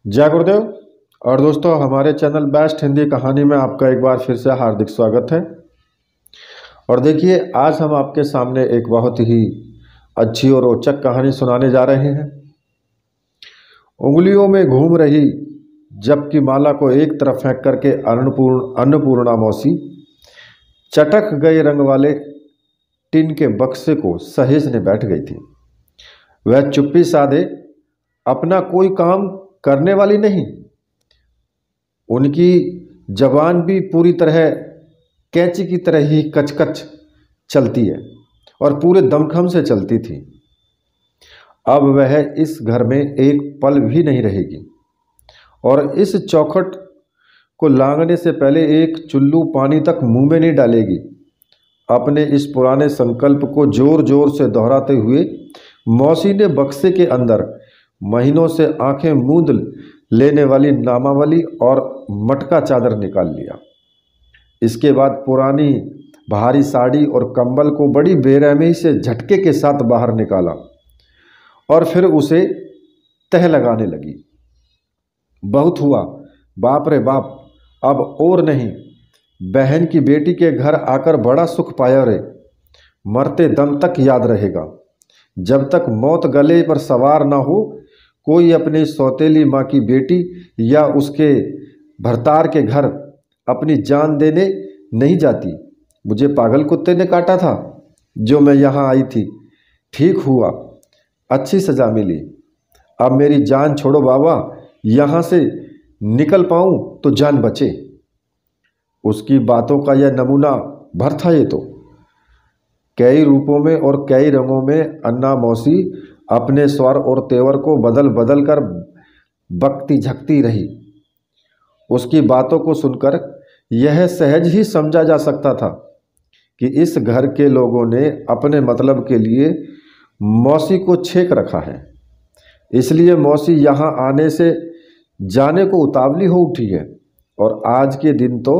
जय गुरुदेव। और दोस्तों, हमारे चैनल बेस्ट हिंदी कहानी में आपका एक बार फिर से हार्दिक स्वागत है। और देखिए, आज हम आपके सामने एक बहुत ही अच्छी और रोचक कहानी सुनाने जा रहे हैं। उंगलियों में घूम रही जबकि माला को एक तरफ फेंक करके अन्नपूर्णा मौसी चटक गए रंग वाले टिन के बक्से को सहेजने बैठ गई थी। वह चुप्पी साधे अपना कोई काम करने वाली नहीं। उनकी जबान भी पूरी तरह कैंची की तरह ही कचकच चलती है और पूरे दमखम से चलती थी। अब वह इस घर में एक पल भी नहीं रहेगी और इस चौखट को लांघने से पहले एक चुल्लू पानी तक मुंह में नहीं डालेगी। अपने इस पुराने संकल्प को जोर जोर से दोहराते हुए मौसी ने बक्से के अंदर महीनों से आंखें मूंद लेने वाली नामावली और मटका चादर निकाल लिया। इसके बाद पुरानी भारी साड़ी और कंबल को बड़ी बेरहमी से झटके के साथ बाहर निकाला और फिर उसे तह लगाने लगी। बहुत हुआ, बाप रे बाप, अब और नहीं। बहन की बेटी के घर आकर बड़ा सुख पाया रे। मरते दम तक याद रहेगा। जब तक मौत गले पर सवार ना हो, कोई अपनी सौतेली माँ की बेटी या उसके भरतार के घर अपनी जान देने नहीं जाती। मुझे पागल कुत्ते ने काटा था जो मैं यहाँ आई थी। ठीक हुआ, अच्छी सज़ा मिली। अब मेरी जान छोड़ो बाबा, यहाँ से निकल पाऊँ तो जान बचे। उसकी बातों का यह नमूना भर था। ये तो कई रूपों में और कई रंगों में अन्ना मौसी अपने स्वर और तेवर को बदल बदल कर बकती झकती रही। उसकी बातों को सुनकर यह सहज ही समझा जा सकता था कि इस घर के लोगों ने अपने मतलब के लिए मौसी को छेक रखा है। इसलिए मौसी यहाँ आने से जाने को उतावली हो उठी है। और आज के दिन तो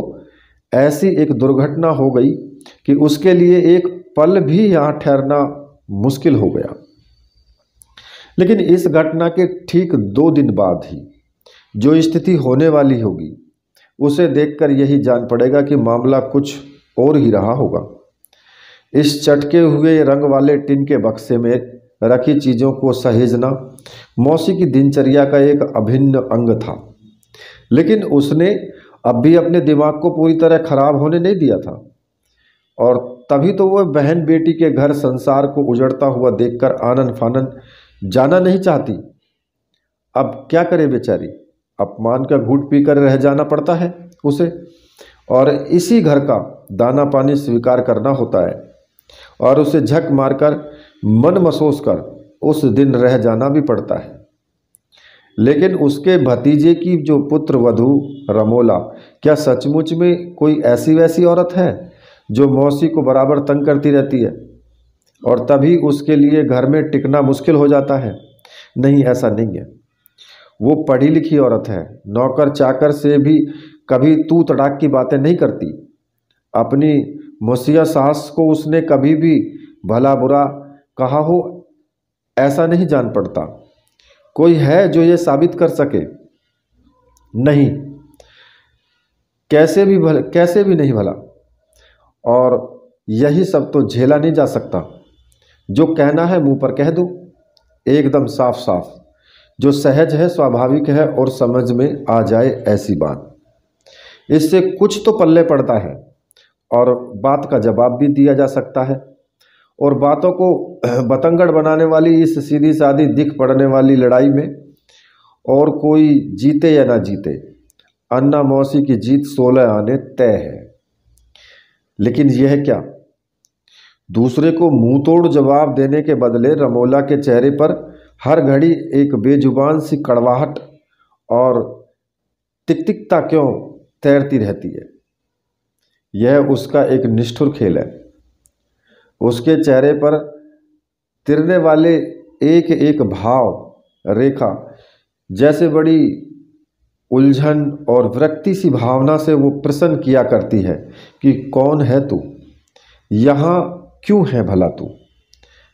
ऐसी एक दुर्घटना हो गई कि उसके लिए एक पल भी यहाँ ठहरना मुश्किल हो गया। लेकिन इस घटना के ठीक 2 दिन बाद ही जो स्थिति होने वाली होगी, उसे देखकर यही जान पड़ेगा कि मामला कुछ और ही रहा होगा। इस चटके हुए रंग वाले टिन के बक्से में रखी चीज़ों को सहेजना मौसी की दिनचर्या का एक अभिन्न अंग था। लेकिन उसने अब भी अपने दिमाग को पूरी तरह खराब होने नहीं दिया था। और तभी तो वह बहन बेटी के घर संसार को उजड़ता हुआ देखकर आनन फानन जाना नहीं चाहती। अब क्या करे बेचारी, अपमान का घूंट पीकर रह जाना पड़ता है उसे, और इसी घर का दाना पानी स्वीकार करना होता है और उसे झक मारकर मन मसोस कर उस दिन रह जाना भी पड़ता है। लेकिन उसके भतीजे की जो पुत्र वधू रमोला, क्या सचमुच में कोई ऐसी वैसी औरत है जो मौसी को बराबर तंग करती रहती है और तभी उसके लिए घर में टिकना मुश्किल हो जाता है? नहीं, ऐसा नहीं है। वो पढ़ी लिखी औरत है, नौकर चाकर से भी कभी तू तड़ाक की बातें नहीं करती। अपनी मौसिया सास को उसने कभी भी भला बुरा कहा हो, ऐसा नहीं जान पड़ता। कोई है जो ये साबित कर सके? नहीं, कैसे भी नहीं भला। और यही सब तो झेला नहीं जा सकता। जो कहना है मुंह पर कह दो, एकदम साफ साफ, जो सहज है, स्वाभाविक है और समझ में आ जाए ऐसी बात। इससे कुछ तो पल्ले पड़ता है और बात का जवाब भी दिया जा सकता है। और बातों को बतंगड़ बनाने वाली इस सीधी सादी दिख पड़ने वाली लड़ाई में और कोई जीते या ना जीते, अन्ना मौसी की जीत 16 आने तय है। लेकिन यह क्या, दूसरे को मुंह तोड़ जवाब देने के बदले रमोला के चेहरे पर हर घड़ी एक बेजुबान सी कड़वाहट और तिकतिकता क्यों तैरती रहती है? यह उसका एक निष्ठुर खेल है। उसके चेहरे पर तिरने वाले एक एक भाव रेखा जैसे बड़ी उलझन और विरक्ति सी भावना से वो प्रश्न किया करती है कि कौन है तू, यहाँ क्यों है भला तू?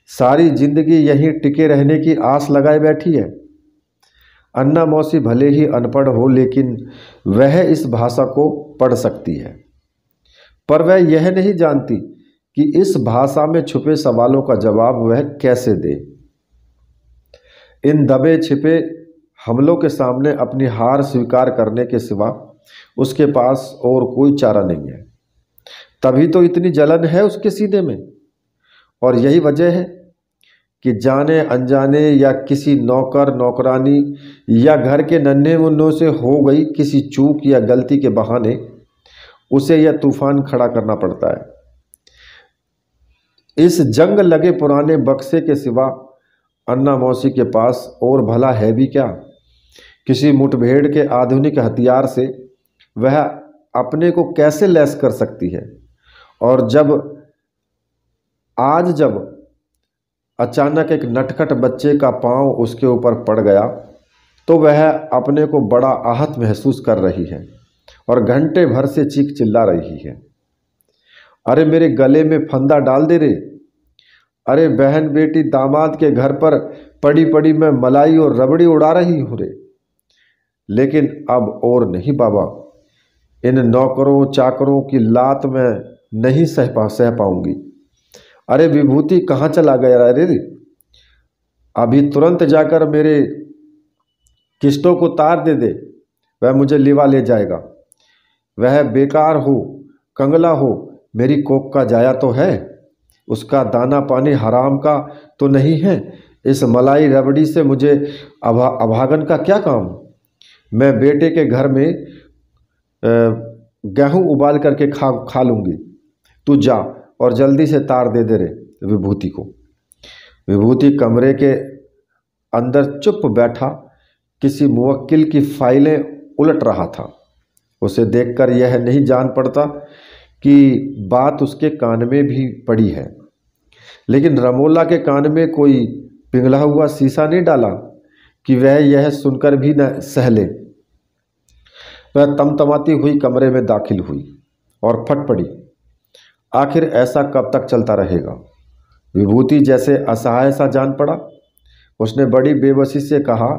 सारी जिंदगी यहीं टिके रहने की आस लगाए बैठी है। अन्ना मौसी भले ही अनपढ़ हो, लेकिन वह इस भाषा को पढ़ सकती है, पर वह यह नहीं जानती कि इस भाषा में छुपे सवालों का जवाब वह कैसे दे। इन दबे छिपे हमलों के सामने अपनी हार स्वीकार करने के सिवा उसके पास और कोई चारा नहीं है। तभी तो इतनी जलन है उसके सीने में, और यही वजह है कि जाने अनजाने या किसी नौकर नौकरानी या घर के नन्हे मुन्नों से हो गई किसी चूक या गलती के बहाने उसे यह तूफान खड़ा करना पड़ता है। इस जंग लगे पुराने बक्से के सिवा अन्ना मौसी के पास और भला है भी क्या? किसी मुठभेड़ के आधुनिक हथियार से वह अपने को कैसे लैस कर सकती है? और जब अचानक एक नटखट बच्चे का पांव उसके ऊपर पड़ गया तो वह अपने को बड़ा आहत महसूस कर रही है और घंटे भर से चीख चिल्ला रही है, अरे मेरे गले में फंदा डाल दे रे, अरे बहन बेटी दामाद के घर पर पड़ी पड़ी मैं मलाई और रबड़ी उड़ा रही हूँ रे। लेकिन अब और नहीं बाबा, इन नौकरों चाकरों की लात में नहीं सह पाऊंगी। अरे विभूति कहाँ चला गया रे? अभी तुरंत जाकर मेरे किश्तों को तार दे दे, वह मुझे लिवा ले जाएगा। वह बेकार हो कंगला हो, मेरी कोख का जाया तो है, उसका दाना पानी हराम का तो नहीं है। इस मलाई रबड़ी से मुझे अभागन का क्या काम? मैं बेटे के घर में गेहूं उबाल करके खा लूँगी। तू जा और जल्दी से तार दे दे रे विभूति को। विभूति कमरे के अंदर चुप बैठा किसी मुवक्किल की फाइलें उलट रहा था। उसे देखकर यह नहीं जान पड़ता कि बात उसके कान में भी पड़ी है, लेकिन रमोला के कान में कोई पिघला हुआ शीशा नहीं डाला कि वह यह सुनकर भी न सह ले। वह तमतमाती हुई कमरे में दाखिल हुई और फट पड़ी। आखिर ऐसा कब तक चलता रहेगा? विभूति जैसे असहाय सा जान पड़ा। उसने बड़ी बेबसी से कहा,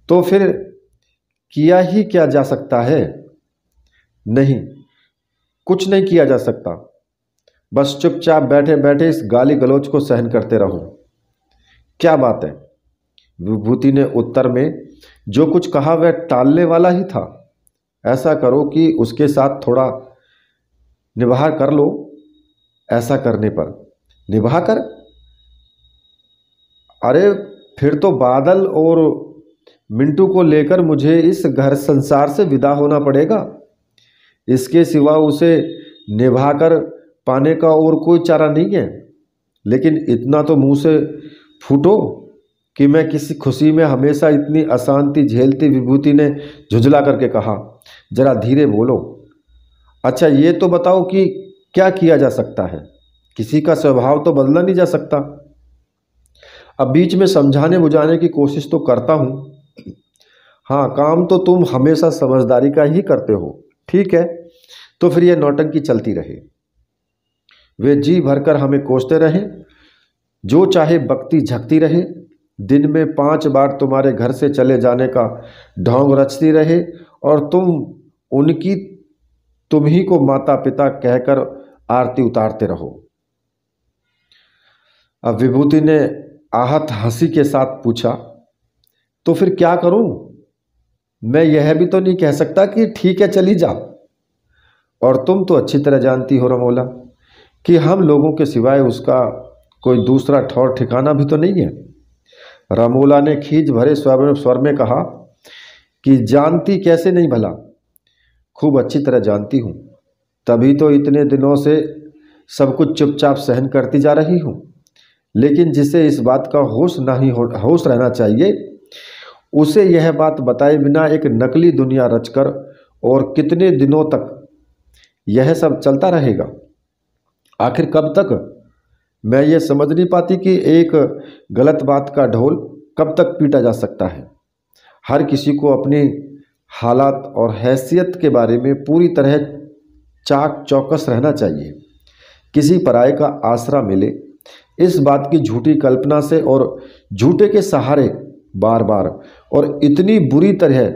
तो फिर किया ही क्या जा सकता है? नहीं, कुछ नहीं किया जा सकता, बस चुपचाप बैठे बैठे इस गाली गलौज को सहन करते रहो। क्या बात है? विभूति ने उत्तर में जो कुछ कहा वह टालने वाला ही था। ऐसा करो कि उसके साथ थोड़ा निभाह कर लो। ऐसा करने पर निभाह कर? अरे फिर तो बादल और मिंटू को लेकर मुझे इस घर संसार से विदा होना पड़ेगा। इसके सिवा उसे निभा कर पाने का और कोई चारा नहीं है। लेकिन इतना तो मुंह से फूटो कि मैं किसी खुशी में हमेशा इतनी अशांति झेलती। विभूति ने झुंझला करके कहा, जरा धीरे बोलो। अच्छा ये तो बताओ कि क्या किया जा सकता है? किसी का स्वभाव तो बदला नहीं जा सकता। अब बीच में समझाने बुझाने की कोशिश तो करता हूँ। हाँ, काम तो तुम हमेशा समझदारी का ही करते हो। ठीक है, तो फिर यह नौटंकी चलती रहे। वे जी भरकर हमें कोसते रहे, जो चाहे बकती झकती रहे, दिन में 5 बार तुम्हारे घर से चले जाने का ढोंग रचती रहे, और तुम ही को माता पिता कहकर आरती उतारते रहो। अब विभूति ने आहत हंसी के साथ पूछा, तो फिर क्या करूं? मैं यह भी तो नहीं कह सकता कि ठीक है चली जा। और तुम तो अच्छी तरह जानती हो रमोला कि हम लोगों के सिवाय उसका कोई दूसरा ठौर ठिकाना भी तो नहीं है। रमोला ने खींच भरे स्वर में कहा कि जानती कैसे नहीं भला, खूब अच्छी तरह जानती हूँ, तभी तो इतने दिनों से सब कुछ चुपचाप सहन करती जा रही हूँ। लेकिन जिसे इस बात का होश रहना चाहिए, उसे यह बात बताए बिना एक नकली दुनिया रचकर और कितने दिनों तक यह सब चलता रहेगा? आखिर कब तक? मैं ये समझ नहीं पाती कि एक गलत बात का ढोल कब तक पीटा जा सकता है। हर किसी को अपनी हालात और हैसियत के बारे में पूरी तरह चाक चौकस रहना चाहिए। किसी पराये का आसरा मिले, इस बात की झूठी कल्पना से और झूठे के सहारे बार बार और इतनी बुरी तरह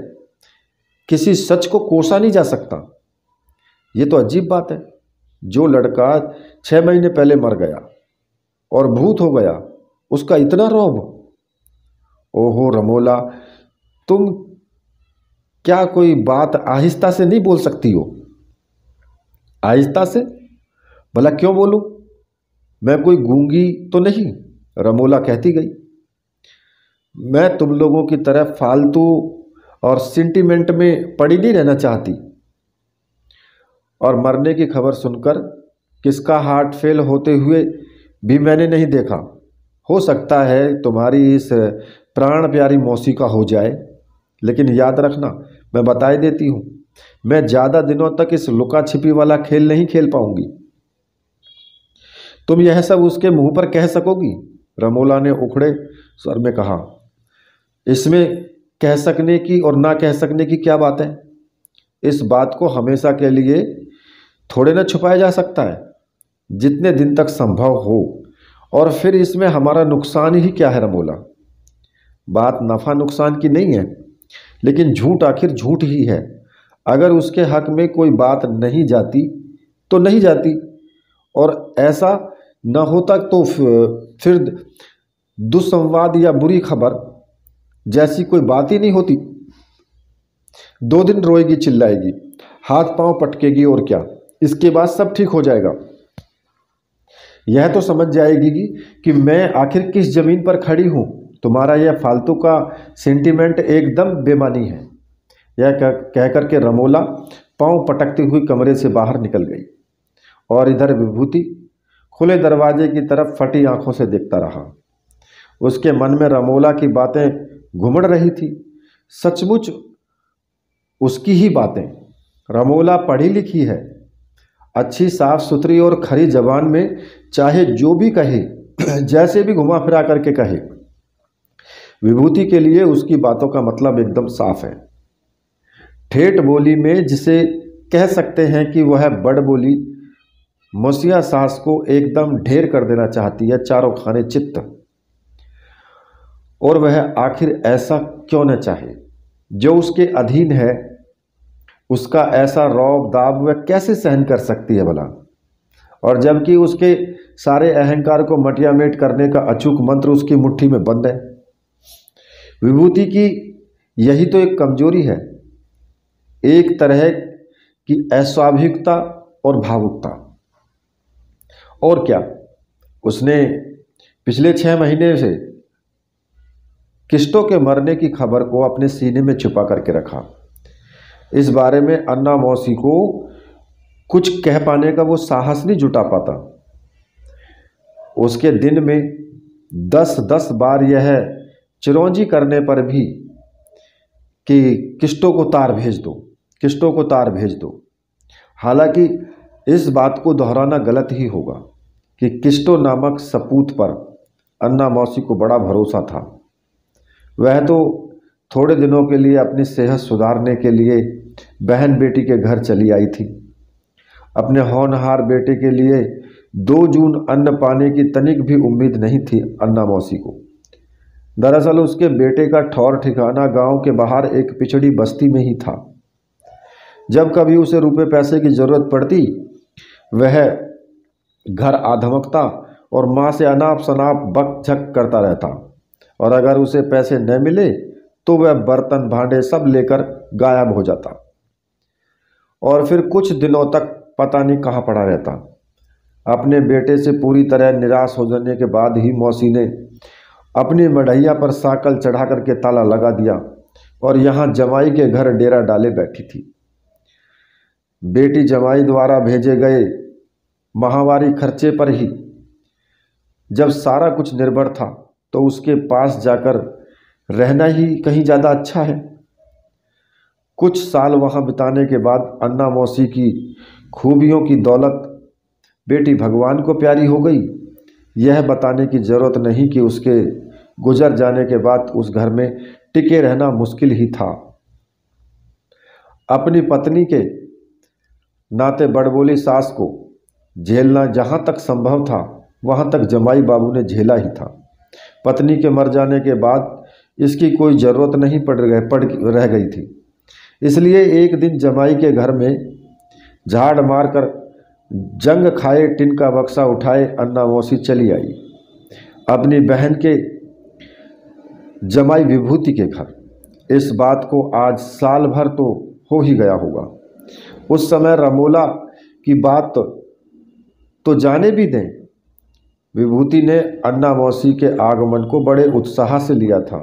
किसी सच को कोसा नहीं जा सकता। ये तो अजीब बात है। जो लड़का 6 महीने पहले मर गया और भूत हो गया, उसका इतना रौब। ओहो रमोला, तुम क्या कोई बात आहिस्ता से नहीं बोल सकती हो? आहिस्ता से? भला क्यों बोलूं? मैं कोई गूंगी तो नहीं, रमोला कहती गई। मैं तुम लोगों की तरह फालतू और सेंटिमेंट में पड़ी नहीं रहना चाहती। और मरने की खबर सुनकर किसका हार्ट फेल होते हुए भी मैंने नहीं देखा। हो सकता है तुम्हारी इस प्राण प्यारी मौसी का हो जाए, लेकिन याद रखना, मैं बता ही देती हूँ, मैं ज़्यादा दिनों तक इस लुका छिपी वाला खेल नहीं खेल पाऊंगी। तुम यह सब उसके मुंह पर कह सकोगी? रमोला ने उखड़े स्वर में कहा। इसमें कह सकने की और ना कह सकने की क्या बात है? इस बात को हमेशा के लिए थोड़े ना छुपाया जा सकता है, जितने दिन तक संभव हो। और फिर इसमें हमारा नुकसान ही क्या है रमोला? बात नफ़ा नुकसान की नहीं है, लेकिन झूठ आखिर झूठ ही है। अगर उसके हक में कोई बात नहीं जाती तो नहीं जाती, और ऐसा न होता तो फिर दुस्संवाद या बुरी खबर जैसी कोई बात ही नहीं होती। 2 दिन रोएगी, चिल्लाएगी, हाथ पांव पटकेगी, और क्या, इसके बाद सब ठीक हो जाएगा। यह तो समझ जाएगी कि मैं आखिर किस जमीन पर खड़ी हूँ। तुम्हारा यह फालतू का सेंटिमेंट एकदम बेमानी है। यह कह करके रमोला पांव पटकती हुई कमरे से बाहर निकल गई, और इधर विभूति खुले दरवाजे की तरफ फटी आंखों से देखता रहा। उसके मन में रमोला की बातें घुमड़ रही थी, सचमुच उसकी ही बातें। रमोला पढ़ी लिखी है, अच्छी साफ सुथरी और खरी जबान में चाहे जो भी कहे, जैसे भी घुमा फिरा करके कहे, विभूति के लिए उसकी बातों का मतलब एकदम साफ है। ठेठ बोली में जिसे कह सकते हैं कि वह बड़ बोली, मौसिया सास को एकदम ढेर कर देना चाहती है, चारों खाने चित्त। और वह आखिर ऐसा क्यों न चाहे? जो उसके अधीन है, उसका ऐसा रौब दाब वह कैसे सहन कर सकती है भला? और जबकि उसके सारे अहंकार को मटियामेट करने का अचूक मंत्र उसकी मुट्ठी में बंद है। विभूति की यही तो एक कमजोरी है, एक तरह की अस्वाभाविकता और भावुकता। और क्या, उसने पिछले 6 महीने से किस्टो के मरने की खबर को अपने सीने में छुपा करके रखा। इस बारे में अन्ना मौसी को कुछ कह पाने का वो साहस नहीं जुटा पाता। उसके दिन में 10-10 बार यह चिरौंजी करने पर भी कि किस्टो को तार भेज दो, किस्टो को तार भेज दो। हालांकि इस बात को दोहराना गलत ही होगा कि किस्टो नामक सपूत पर अन्ना मौसी को बड़ा भरोसा था। वह तो थोड़े दिनों के लिए अपनी सेहत सुधारने के लिए बहन बेटी के घर चली आई थी। अपने होनहार बेटे के लिए 2 जून अन्न पाने की तनिक भी उम्मीद नहीं थी अन्ना मौसी को। दरअसल उसके बेटे का ठौर ठिकाना गांव के बाहर एक पिछड़ी बस्ती में ही था। जब कभी उसे रुपए पैसे की जरूरत पड़ती, वह घर आधमकता और माँ से अनाप शनाप बकझक करता रहता, और अगर उसे पैसे न मिले तो वह बर्तन भांडे सब लेकर गायब हो जाता, और फिर कुछ दिनों तक पता नहीं कहाँ पड़ा रहता। अपने बेटे से पूरी तरह निराश हो जाने के बाद ही मौसी ने अपनी मढ़ैया पर साकल चढ़ा करके ताला लगा दिया और यहाँ जमाई के घर डेरा डाले बैठी थी। बेटी जमाई द्वारा भेजे गए माहवारी खर्चे पर ही जब सारा कुछ निर्भर था, तो उसके पास जाकर रहना ही कहीं ज़्यादा अच्छा है। कुछ साल वहाँ बिताने के बाद अन्ना मौसी की खूबियों की दौलत बेटी भगवान को प्यारी हो गई। यह बताने की ज़रूरत नहीं कि उसके गुजर जाने के बाद उस घर में टिके रहना मुश्किल ही था। अपनी पत्नी के नाते बड़बोली सास को झेलना जहाँ तक संभव था, वहाँ तक जमाई बाबू ने झेला ही था। पत्नी के मर जाने के बाद इसकी कोई ज़रूरत नहीं पड़ रह गई थी। इसलिए एक दिन जमाई के घर में झाड़ मारकर जंग खाए टिन का बक्सा उठाए अन्ना मौसी चली आई अपनी बहन के जमाई विभूति के घर। इस बात को आज साल भर तो हो ही गया होगा। उस समय रमोला की बात तो जाने भी दें, विभूति ने अन्ना मौसी के आगमन को बड़े उत्साह से लिया था।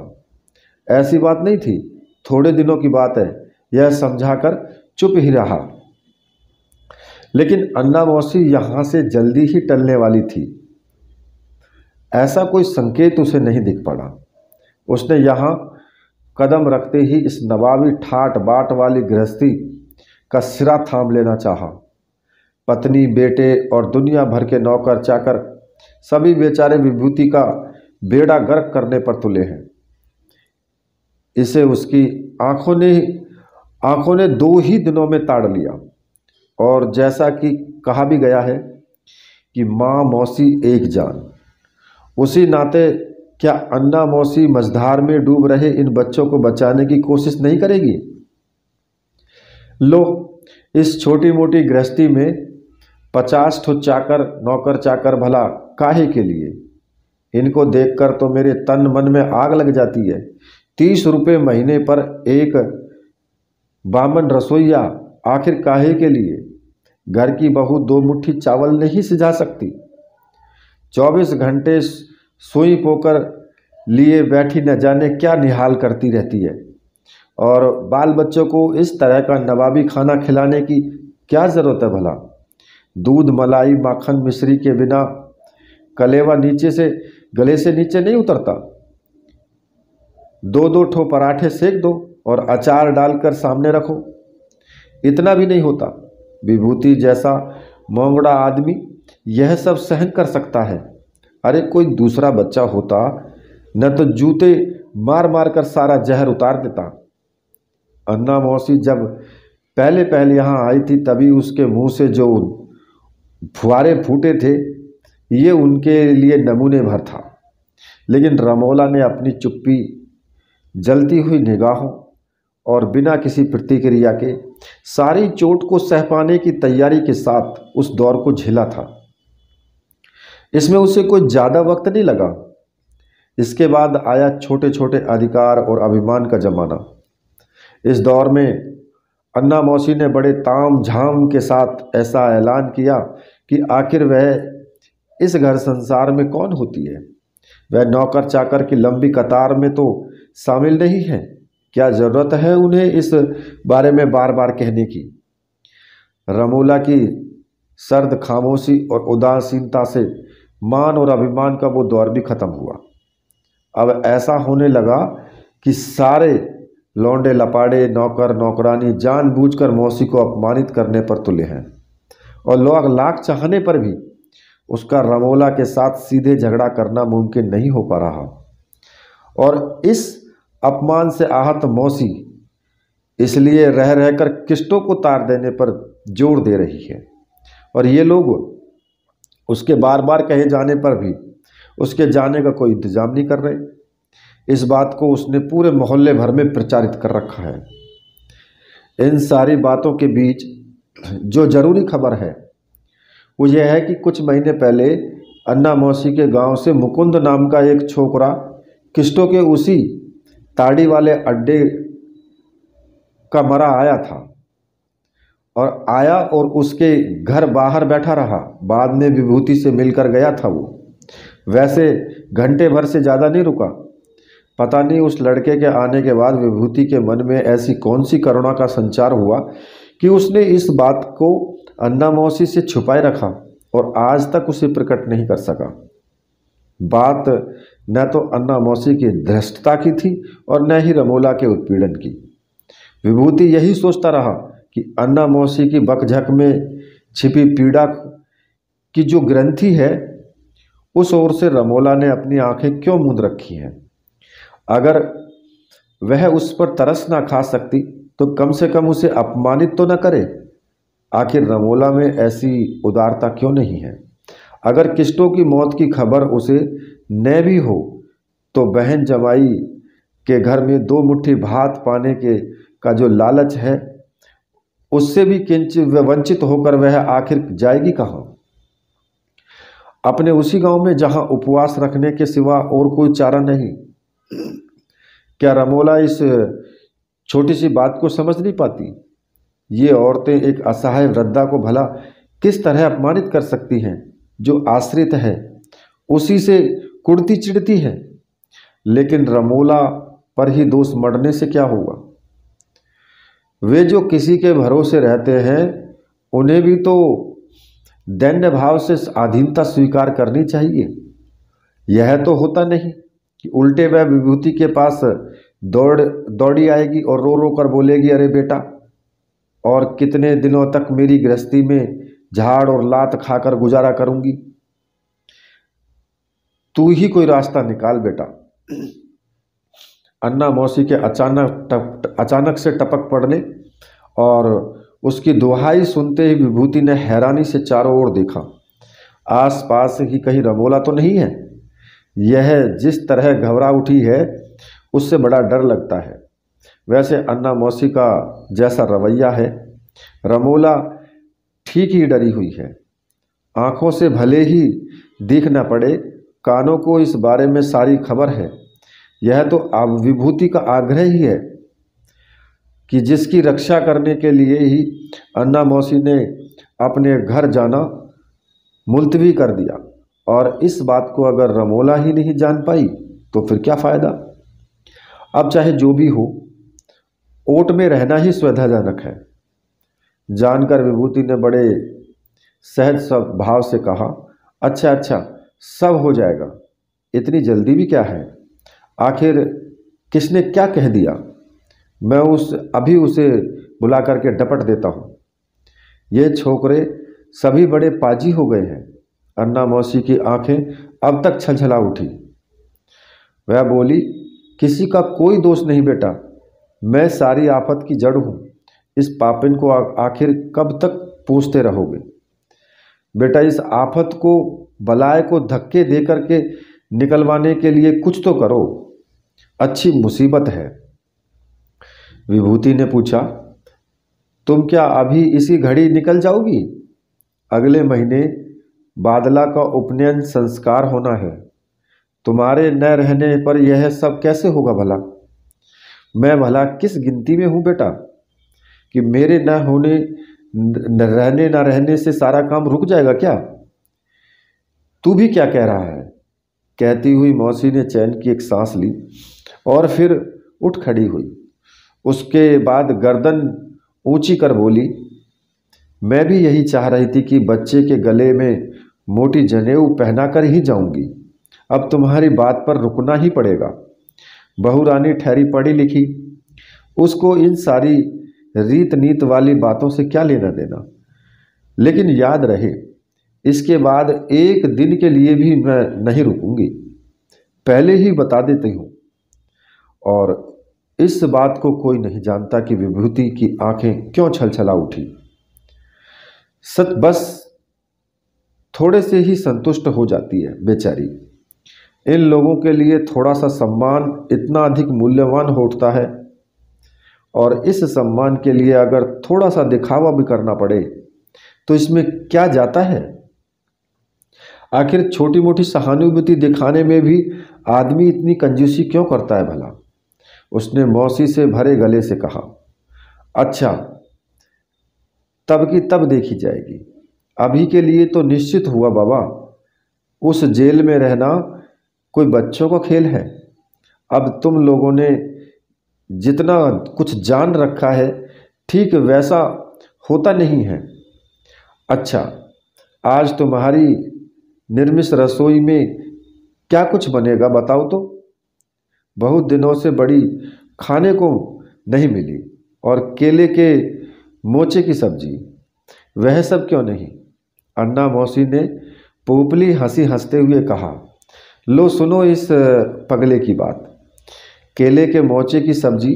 ऐसी बात नहीं थी, थोड़े दिनों की बात है, यह समझाकर चुप ही रहा। लेकिन अन्ना मौसी यहाँ से जल्दी ही टलने वाली थी, ऐसा कोई संकेत उसे नहीं दिख पड़ा। उसने यहाँ कदम रखते ही इस नवाबी ठाट बाट वाली गृहस्थी का सिरा थाम लेना चाहा। पत्नी, बेटे और दुनिया भर के नौकर चाकर सभी बेचारे विभूति का बेड़ा गर्क करने पर तुले हैं। इसे उसकी आंखों ने 2 ही दिनों में ताड़ लिया। और जैसा कि कहा भी गया है कि माँ मौसी एक जान, उसी नाते क्या अन्ना मौसी मझधार में डूब रहे इन बच्चों को बचाने की कोशिश नहीं करेगी? लो, इस छोटी मोटी गृहस्थी में 50 ठो चाकर नौकर चाकर भला काहे के लिए? इनको देखकर तो मेरे तन मन में आग लग जाती है। 30 रुपये महीने पर एक बामन रसोइया आखिर काहे के लिए? घर की बहू 2 मुट्ठी चावल नहीं सिझा सकती। 24 घंटे सुई पोकर लिए बैठी न जाने क्या निहाल करती रहती है। और बाल बच्चों को इस तरह का नवाबी खाना खिलाने की क्या ज़रूरत है भला? दूध, मलाई, माखन, मिश्री के बिना कलेवा गले से नीचे नहीं उतरता। 2-2 ठो पराठे सेक दो और अचार डालकर सामने रखो, इतना भी नहीं होता। विभूति जैसा मोंगड़ा आदमी यह सब सहन कर सकता है। अरे कोई दूसरा बच्चा होता न तो जूते मार मार कर सारा जहर उतार देता। अन्ना मौसी जब पहले यहाँ आई थी तभी उसके मुंह से जो फुहारे फूटे थे ये उनके लिए नमूने भर था। लेकिन रमोला ने अपनी चुप्पी, जलती हुई निगाहों और बिना किसी प्रतिक्रिया के सारी चोट को सह पाने की तैयारी के साथ उस दौर को झेला था। इसमें उसे कोई ज़्यादा वक्त नहीं लगा। इसके बाद आया छोटे छोटे अधिकार और अभिमान का जमाना। इस दौर में अन्ना मौसी ने बड़े ताम झाम के साथ ऐसा ऐलान किया कि आखिर वह इस घर संसार में कौन होती है। वह नौकर चाकर की लंबी कतार में तो शामिल नहीं है। क्या ज़रूरत है उन्हें इस बारे में बार बार कहने की? रमोला की सर्द खामोशी और उदासीनता से मान और अभिमान का वो दौर भी खत्म हुआ। अब ऐसा होने लगा कि सारे लौंडे लपाड़े, नौकर नौकरानी जानबूझकर मौसी को अपमानित करने पर तुले हैं और लोग लाख चाहने पर भी उसका रमोला के साथ सीधे झगड़ा करना मुमकिन नहीं हो पा रहा। और इस अपमान से आहत मौसी इसलिए रह रहकर किस्टों को तार देने पर जोर दे रही है और ये लोग उसके बार बार कहे जाने पर भी उसके जाने का कोई इंतजाम नहीं कर रहे। इस बात को उसने पूरे मोहल्ले भर में प्रचारित कर रखा है। इन सारी बातों के बीच जो ज़रूरी खबर है वो यह है कि कुछ महीने पहले अन्ना मौसी के गांव से मुकुंद नाम का एक छोकरा किस्टों के उसी ताड़ी वाले अड्डे का मरा आया और उसके घर बाहर बैठा रहा। बाद में विभूति से मिलकर गया था वो। वैसे घंटे भर से ज़्यादा नहीं रुका। पता नहीं उस लड़के के आने के बाद विभूति के मन में ऐसी कौन सी करुणा का संचार हुआ कि उसने इस बात को अन्ना मौसी से छुपाए रखा और आज तक उसे प्रकट नहीं कर सका। बात न तो अन्ना मौसी की धृष्टता की थी और न ही रमोला के उत्पीड़न की। विभूति यही सोचता रहा कि अन्ना मौसी की बकझक में छिपी पीड़ा की जो ग्रंथि है उस ओर से रमोला ने अपनी आंखें क्यों मूंद रखी हैं। अगर वह उस पर तरस ना खा सकती तो कम से कम उसे अपमानित तो न करे। आखिर रमोला में ऐसी उदारता क्यों नहीं है। अगर किस्टों की मौत की खबर उसे न भी हो तो बहन जमाई कि घर में 2 मुट्ठी भात पाने के का जो लालच है, उससे भी किंचित वंचित होकर वह आखिर जाएगी कहाँ? अपने उसी गांव में जहां उपवास रखने के सिवा और कोई चारा नहीं। क्या रमोला इस छोटी सी बात को समझ नहीं पाती? ये औरतें एक असहाय वृद्धा को भला किस तरह अपमानित कर सकती हैं, जो आश्रित है, उसी से कुड़ती चिढ़ती है। लेकिन रमोला पर ही दोष मढ़ने से क्या होगा? वे जो किसी के भरोसे रहते हैं, उन्हें भी तो दैन्य भाव से अधीनता स्वीकार करनी चाहिए। यह तो होता नहीं कि उल्टे वह विभूति के पास दौड़ी आएगी और रो रो कर बोलेगी, अरे बेटा, और कितने दिनों तक मेरी गृहस्थी में झाड़ और लात खाकर गुजारा करूंगी? तू ही कोई रास्ता निकाल बेटा। अन्ना मौसी के अचानक से टपक पड़ने और उसकी दुहाई सुनते ही विभूति ने हैरानी से चारों ओर देखा। आसपास ही कहीं रमोला तो नहीं है। यह जिस तरह घबरा उठी है, उससे बड़ा डर लगता है। वैसे अन्ना मौसी का जैसा रवैया है, रमोला ठीक ही डरी हुई है। आंखों से भले ही दिख न पड़े, कानों को इस बारे में सारी खबर है। यह तो अब विभूति का आग्रह ही है कि जिसकी रक्षा करने के लिए ही अन्ना मौसी ने अपने घर जाना मुलतवी कर दिया, और इस बात को अगर रमोला ही नहीं जान पाई तो फिर क्या फ़ायदा? अब चाहे जो भी हो, ओट में रहना ही सुविधाजनक है। जानकर विभूति ने बड़े सहज भाव से कहा, अच्छा अच्छा, सब हो जाएगा, इतनी जल्दी भी क्या है? आखिर किसने क्या कह दिया? मैं अभी उसे बुला करके डपट देता हूँ। ये छोकरे सभी बड़े पाजी हो गए हैं। अन्ना मौसी की आंखें अब तक छलछला उठी। वह बोली, किसी का कोई दोष नहीं बेटा, मैं सारी आफत की जड़ हूँ। इस पापिन को आखिर कब तक पूछते रहोगे? बेटा, इस आफत को, बलाए को धक्के दे करके निकलवाने के लिए कुछ तो करो। अच्छी मुसीबत है। विभूति ने पूछा, तुम क्या अभी इसी घड़ी निकल जाओगी? अगले महीने बादला का उपनयन संस्कार होना है। तुम्हारे न रहने पर यह सब कैसे होगा भला? मैं भला किस गिनती में हूँ बेटा कि मेरे न रहने से सारा काम रुक जाएगा क्या? तू भी क्या कह रहा है? कहती हुई मौसी ने चैन की एक सांस ली और फिर उठ खड़ी हुई। उसके बाद गर्दन ऊंची कर बोली, मैं भी यही चाह रही थी कि बच्चे के गले में मोटी जनेऊ पहना कर ही जाऊंगी। अब तुम्हारी बात पर रुकना ही पड़ेगा। बहू रानी ठहरी पढ़ी लिखी, उसको इन सारी रीत नीत वाली बातों से क्या लेना देना। लेकिन याद रहे, इसके बाद एक दिन के लिए भी मैं नहीं रुकूंगी, पहले ही बता देती हूँ। और इस बात को कोई नहीं जानता कि विभूति की आंखें क्यों छलछला उठी। बस थोड़े से ही संतुष्ट हो जाती है बेचारी। इन लोगों के लिए थोड़ा सा सम्मान इतना अधिक मूल्यवान हो उठता है, और इस सम्मान के लिए अगर थोड़ा सा दिखावा भी करना पड़े तो इसमें क्या जाता है? आखिर छोटी मोटी सहानुभूति दिखाने में भी आदमी इतनी कंजूसी क्यों करता है भला? उसने मौसी से भरे गले से कहा, अच्छा, तब की तब देखी जाएगी। अभी के लिए तो निश्चित हुआ बाबा। उस जेल में रहना कोई बच्चों का खेल है। अब तुम लोगों ने जितना कुछ जान रखा है, ठीक वैसा होता नहीं है। अच्छा, आज तुम्हारी निर्मित रसोई में क्या कुछ बनेगा बताओ तो? बहुत दिनों से बड़ी खाने को नहीं मिली, और केले के मोचे की सब्जी, वह सब क्यों नहीं? अन्ना मौसी ने पोपली हंसी हंसते हुए कहा, लो सुनो इस पगले की बात। केले के मोचे की सब्जी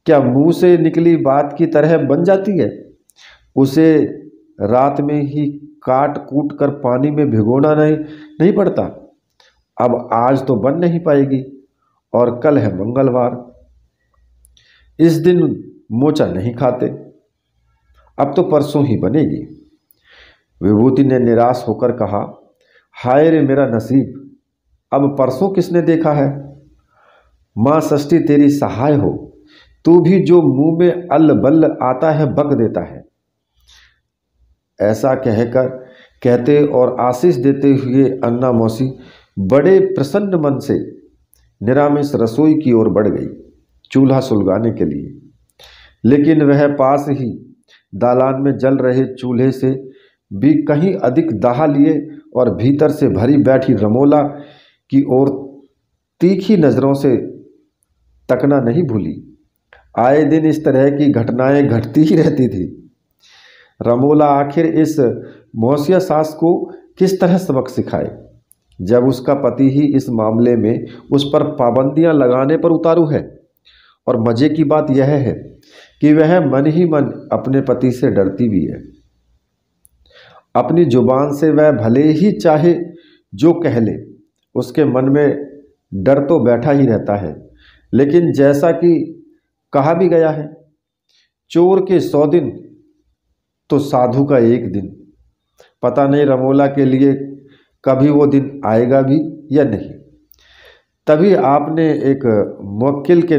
क्या मुंह से निकली बात की तरह बन जाती है? उसे रात में ही काट कूट कर पानी में भिगोना नहीं पड़ता। अब आज तो बन नहीं पाएगी, और कल है मंगलवार, इस दिन मोचा नहीं खाते, अब तो परसों ही बनेगी। विभूति ने निराश होकर कहा, हाय रे मेरा नसीब, अब परसों किसने देखा है। माँ षष्ठी तेरी सहाय हो, तू भी जो मुंह में अल्ल बल्ल आता है बक देता है। ऐसा कहते और आशीष देते हुए अन्ना मौसी बड़े प्रसन्न मन से निरामिष रसोई की ओर बढ़ गई चूल्हा सुलगाने के लिए। लेकिन वह पास ही दालान में जल रहे चूल्हे से भी कहीं अधिक दाह लिए और भीतर से भरी बैठी रमोला की ओर तीखी नज़रों से तकना नहीं भूली। आए दिन इस तरह की घटनाएं घटती ही रहती थी। रमोला आखिर इस मौसिया सास को किस तरह सबक सिखाए, जब उसका पति ही इस मामले में उस पर पाबंदियां लगाने पर उतारू है। और मजे की बात यह है कि वह मन ही मन अपने पति से डरती भी है। अपनी जुबान से वह भले ही चाहे जो कह ले, उसके मन में डर तो बैठा ही रहता है। लेकिन जैसा कि कहा भी गया है, चोर के 100 दिन तो साधु का 1 दिन। पता नहीं रमोला के लिए कभी वो दिन आएगा भी या नहीं। तभी आपने एक मुवक्किल के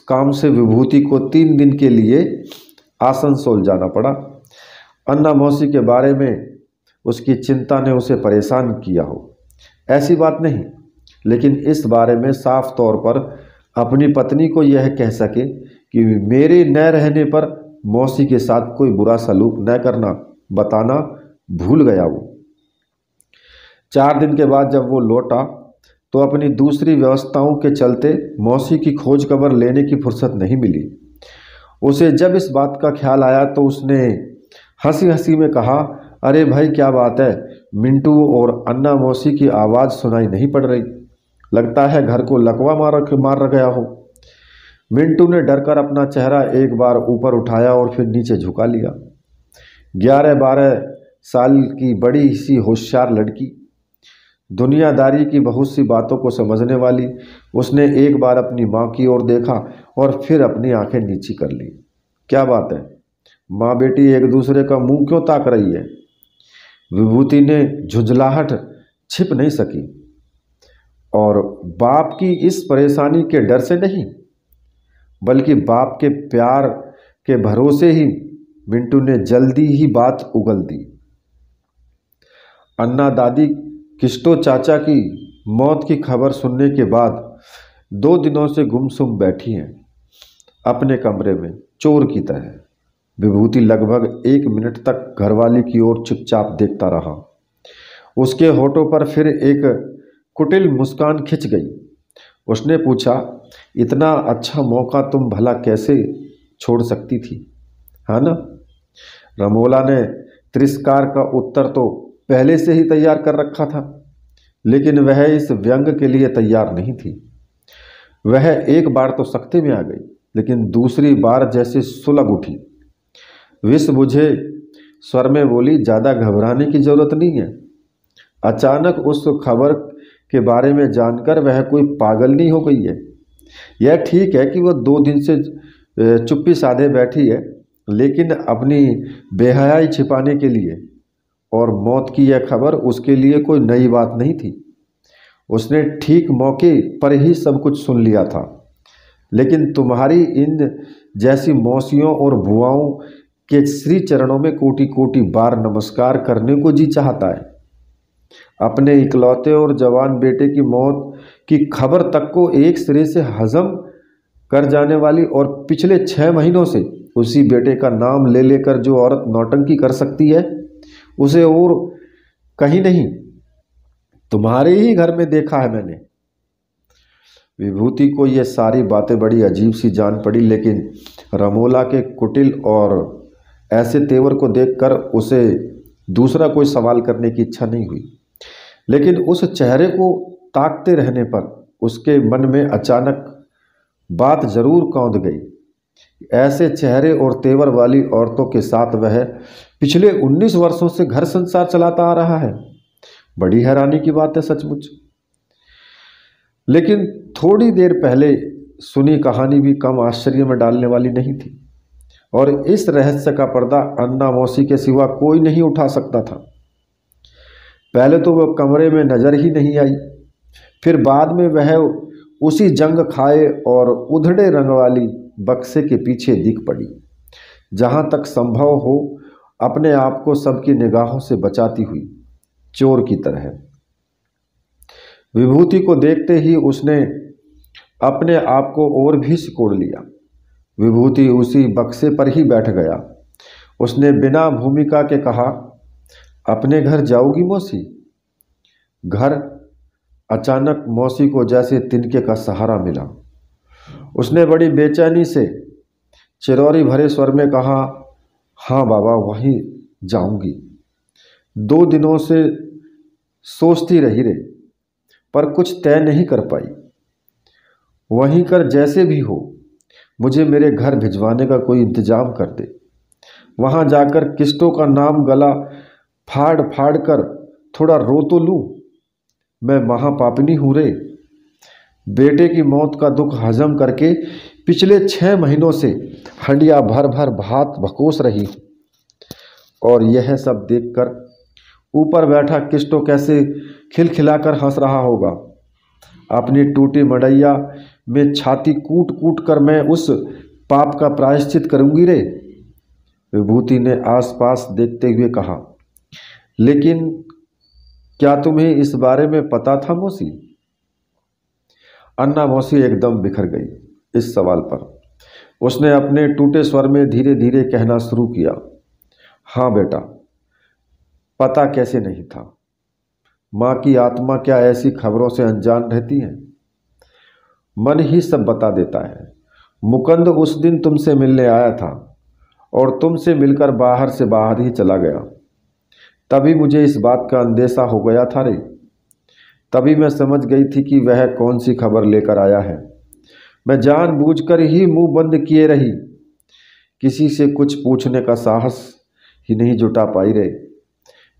काम से विभूति को 3 दिन के लिए आसनसोल जाना पड़ा। अन्ना मौसी के बारे में उसकी चिंता ने उसे परेशान किया हो, ऐसी बात नहीं, लेकिन इस बारे में साफ तौर पर अपनी पत्नी को यह कह सके कि मेरे न रहने पर मौसी के साथ कोई बुरा सलूक न करना बताना भूल गया वो। 4 दिन के बाद जब वो लौटा तो अपनी दूसरी व्यवस्थाओं के चलते मौसी की खोज खबर लेने की फुर्सत नहीं मिली। उसे जब इस बात का ख्याल आया तो उसने हंसी हंसी में कहा, अरे भाई क्या बात है, मिंटू और अन्ना मौसी की आवाज़ सुनाई नहीं पड़ रही, लगता है घर को लकवा मार गया हो। मिंटू ने डरकर अपना चेहरा एक बार ऊपर उठाया और फिर नीचे झुका लिया। 11-12 साल की बड़ी सी होशियार लड़की, दुनियादारी की बहुत सी बातों को समझने वाली, उसने एक बार अपनी माँ की ओर देखा और फिर अपनी आंखें नीची कर ली। क्या बात है, माँ बेटी एक दूसरे का मुंह क्यों ताक रही है। विभूति ने झुंझलाहट छिप नहीं सकी, और बाप की इस परेशानी के डर से नहीं, बल्कि बाप के प्यार के भरोसे ही मिंटू ने जल्दी ही बात उगल दी। अन्ना दादी किस्टो चाचा की मौत की खबर सुनने के बाद 2 दिनों से गुमसुम बैठी हैं अपने कमरे में चोर की तरह। विभूति लगभग 1 मिनट तक घरवाली की ओर चुपचाप देखता रहा। उसके होठों पर फिर एक कुटिल मुस्कान खिंच गई। उसने पूछा, इतना अच्छा मौका तुम भला कैसे छोड़ सकती थी, है ना। रमोला ने तिरस्कार का उत्तर तो पहले से ही तैयार कर रखा था, लेकिन वह इस व्यंग के लिए तैयार नहीं थी। वह एक बार तो सख्ते में आ गई, लेकिन दूसरी बार जैसे सुलग उठी। विष बुझे स्वर में बोली, ज़्यादा घबराने की जरूरत नहीं है। अचानक उस खबर के बारे में जानकर वह कोई पागल नहीं हो गई है। यह ठीक है कि वह 2 दिन से चुप्पी साधे बैठी है, लेकिन अपनी बेहयाई छिपाने के लिए, और मौत की यह खबर उसके लिए कोई नई बात नहीं थी। उसने ठीक मौके पर ही सब कुछ सुन लिया था। लेकिन तुम्हारी इन जैसी मौसियों और बुआओं के श्री चरणों में कोटि कोटि बार नमस्कार करने को जी चाहता है। अपने इकलौते और जवान बेटे की मौत की खबर तक को एक सिरे से हजम कर जाने वाली, और पिछले 6 महीनों से उसी बेटे का नाम ले लेकर जो औरत नौटंकी कर सकती है, उसे और कहीं नहीं, तुम्हारे ही घर में देखा है मैंने। विभूति को ये सारी बातें बड़ी अजीब सी जान पड़ी, लेकिन रमोला के कुटिल और ऐसे तेवर को देखकर उसे दूसरा कोई सवाल करने की इच्छा नहीं हुई। लेकिन उस चेहरे को ताकते रहने पर उसके मन में अचानक बात जरूर कौंध गई। ऐसे चेहरे और तेवर वाली औरतों के साथ वह पिछले 19 वर्षों से घर संसार चलाता आ रहा है। बड़ी हैरानी की बात है सचमुच। लेकिन थोड़ी देर पहले सुनी कहानी भी कम आश्चर्य में डालने वाली नहीं थी, और इस रहस्य का पर्दा अन्ना मौसी के सिवा कोई नहीं उठा सकता था। पहले तो वह कमरे में नजर ही नहीं आई, फिर बाद में वह उसी जंग खाए और उधड़े रंग वाली बक्से के पीछे दिख पड़ी, जहां तक संभव हो अपने आप को सबकी निगाहों से बचाती हुई, चोर की तरह। विभूति को देखते ही उसने अपने आप को और भी सिकोड़ लिया। विभूति उसी बक्से पर ही बैठ गया। उसने बिना भूमिका के कहा, अपने घर जाओगी मौसी? घर? अचानक मौसी को जैसे तिनके का सहारा मिला। उसने बड़ी बेचैनी से चिरौरी भरे स्वर में कहा, हाँ बाबा, वहीं जाऊंगी। 2 दिनों से सोचती रही रे, पर कुछ तय नहीं कर पाई। वहीं कर, जैसे भी हो मुझे मेरे घर भिजवाने का कोई इंतजाम कर दे। वहां जाकर किस्टों का नाम गला फाड़ फाड़ कर थोड़ा रो तो लूं। मैं महापापिनी हूं रे। बेटे की मौत का दुख हजम करके पिछले 6 महीनों से हंडिया भर भर भात भकोस रही हूं, और यह सब देखकर ऊपर बैठा किस्टो कैसे खिलखिलाकर हंस रहा होगा। अपनी टूटी मड़ैया में छाती कूट कूट कर मैं उस पाप का प्रायश्चित करूंगी रे। विभूति ने आसपास देखते हुए कहा, लेकिन क्या तुम्हें इस बारे में पता था मौसी? अन्ना मौसी एकदम बिखर गई इस सवाल पर। उसने अपने टूटे स्वर में धीरे धीरे कहना शुरू किया, हाँ बेटा, पता कैसे नहीं था। माँ की आत्मा क्या ऐसी खबरों से अनजान रहती है? मन ही सब बता देता है। मुकंद उस दिन तुमसे मिलने आया था और तुमसे मिलकर बाहर से बाहर ही चला गया। तभी मुझे इस बात का अंदेशा हो गया था रे। तभी मैं समझ गई थी कि वह कौन सी खबर लेकर आया है। मैं जानबूझकर ही मुंह बंद किए रही, किसी से कुछ पूछने का साहस ही नहीं जुटा पाई रे।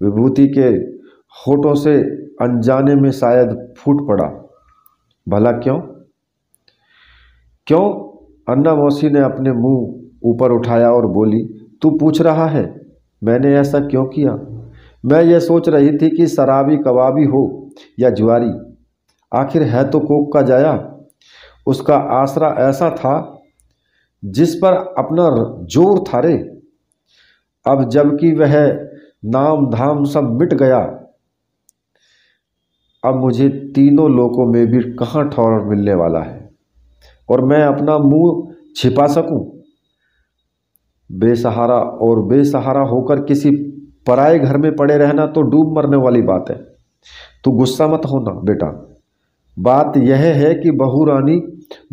विभूति के होठों से अनजाने में शायद फूट पड़ा, भला क्यों? क्यों? अन्ना मौसी ने अपने मुंह ऊपर उठाया और बोली, तू पूछ रहा है मैंने ऐसा क्यों किया? मैं यह सोच रही थी कि शराबी कबाबी हो या जुआरी, आखिर है तो कोक का जाया। उसका आसरा ऐसा था जिस पर अपना जोर था रे। अब जबकि वह नाम धाम सब मिट गया, अब मुझे तीनों लोकों में भी कहाँ ठौर मिलने वाला है, और मैं अपना मुंह छिपा सकूं? बेसहारा और बेसहारा होकर किसी पराए घर में पड़े रहना तो डूब मरने वाली बात है। तू गुस्सा मत होना बेटा। बात यह है कि बहू रानी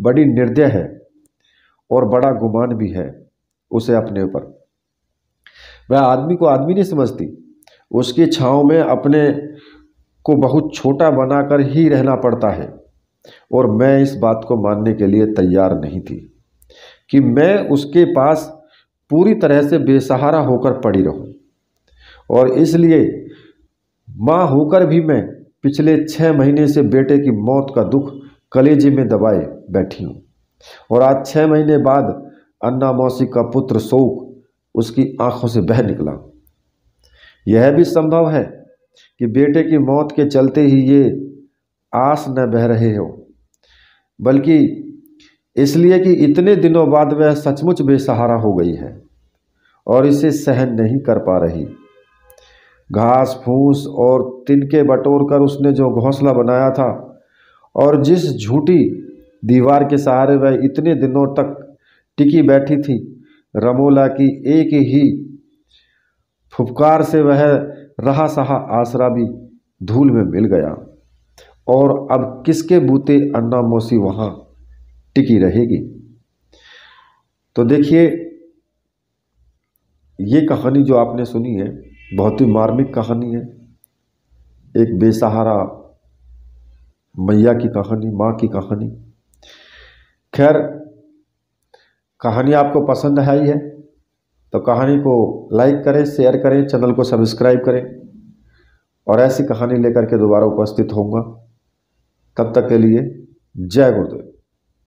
बड़ी निर्दय है और बड़ा गुमान भी है उसे अपने ऊपर। वह आदमी को आदमी नहीं समझती। उसकी छांव में अपने को बहुत छोटा बनाकर ही रहना पड़ता है, और मैं इस बात को मानने के लिए तैयार नहीं थी कि मैं उसके पास पूरी तरह से बेसहारा होकर पड़ी रहूं। और इसलिए माँ होकर भी मैं पिछले 6 महीने से बेटे की मौत का दुख कलेजे में दबाए बैठी हूँ, और आज 6 महीने बाद अन्ना मौसी का पुत्र शोक उसकी आंखों से बह निकला। यह भी संभव है कि बेटे की मौत के चलते ही ये आस न बह रहे हो, बल्कि इसलिए कि इतने दिनों बाद वह सचमुच बेसहारा हो गई है और इसे सहन नहीं कर पा रही। घास फूस और तिनके बटोर कर उसने जो घोंसला बनाया था, और जिस झूठी दीवार के सहारे वह इतने दिनों तक टिकी बैठी थी, रमोला की एक ही फुफकार से वह रहा सहा आसरा भी धूल में मिल गया। और अब किसके बूते अन्ना मौसी वहाँ टिकी रहेगी? तो देखिए, ये कहानी जो आपने सुनी है बहुत ही मार्मिक कहानी है। एक बेसहारा मैया की कहानी, माँ की कहानी। खैर, कहानी आपको पसंद आई है तो कहानी को लाइक करें, शेयर करें, चैनल को सब्सक्राइब करें, और ऐसी कहानी लेकर के दोबारा उपस्थित होऊंगा। तब तक के लिए जय गुरुदेव।